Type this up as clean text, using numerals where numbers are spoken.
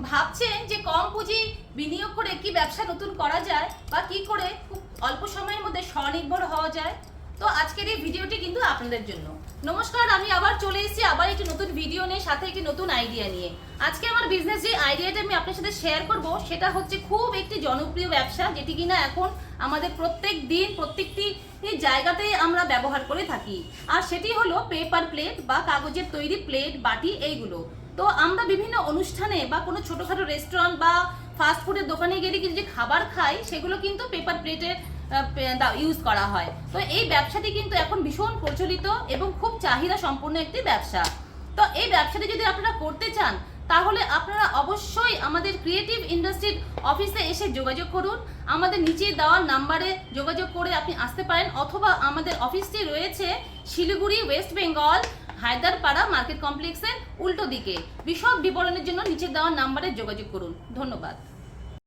ভাবছেন যে কম পুঁজি বিনিয়োগ করে কি ব্যবসা নতুন করা যায় বা কি করে খুব অল্প সময়ের মধ্যে স্বনির্ভর হওয়া যায়, তো আজকের এই ভিডিওটি কিন্তু আপনাদের জন্য। নমস্কার, আমি আবার চলে এসেছি আবার একটি নতুন ভিডিও নিয়ে, সাথে একটি নতুন আইডিয়া নিয়ে। আজকে আমার বিজনেস যে আইডিয়াটা আমি আপনার সাথে শেয়ার করব সেটা হচ্ছে খুব একটি জনপ্রিয় ব্যবসা, যেটি কিনা এখন আমাদের প্রত্যেক দিন প্রত্যেকটি জায়গাতেই আমরা ব্যবহার করে থাকি। আর সেটি হলো পেপার প্লেট বা কাগজের তৈরি প্লেট, বাটি, এইগুলো। তো আমরা বিভিন্ন অনুষ্ঠানে বা কোনো ছোটোখাটো রেস্টুরেন্ট বা ফাস্ট ফুডের দোকানে গেলে কিন্তু যে খাবার খাই সেগুলো কিন্তু পেপার প্লেটের ইউজ করা হয়। তো এই ব্যবসাটি কিন্তু এখন ভীষণ প্রচলিত এবং খুব চাহিদা সম্পন্ন একটি ব্যবসা। তো এই ব্যবসাটি যদি আপনারা করতে চান তাহলে আপনারা অবশ্যই আমাদের ক্রিয়েটিভ ইন্ডাস্ট্রির অফিসে এসে যোগাযোগ করুন। আমাদের নিচে দেওয়া নাম্বারে যোগাযোগ করে আপনি আসতে পারেন, অথবা আমাদের অফিসটি রয়েছে শিলিগুড়ি, ওয়েস্ট বেঙ্গল, হায়দারপাড়া মার্কেট কমপ্লেক্সের উল্টো দিকে। বিশদ বিবরণের জন্য নিচে দেওয়া নাম্বারে যোগাযোগ করুন। ধন্যবাদ।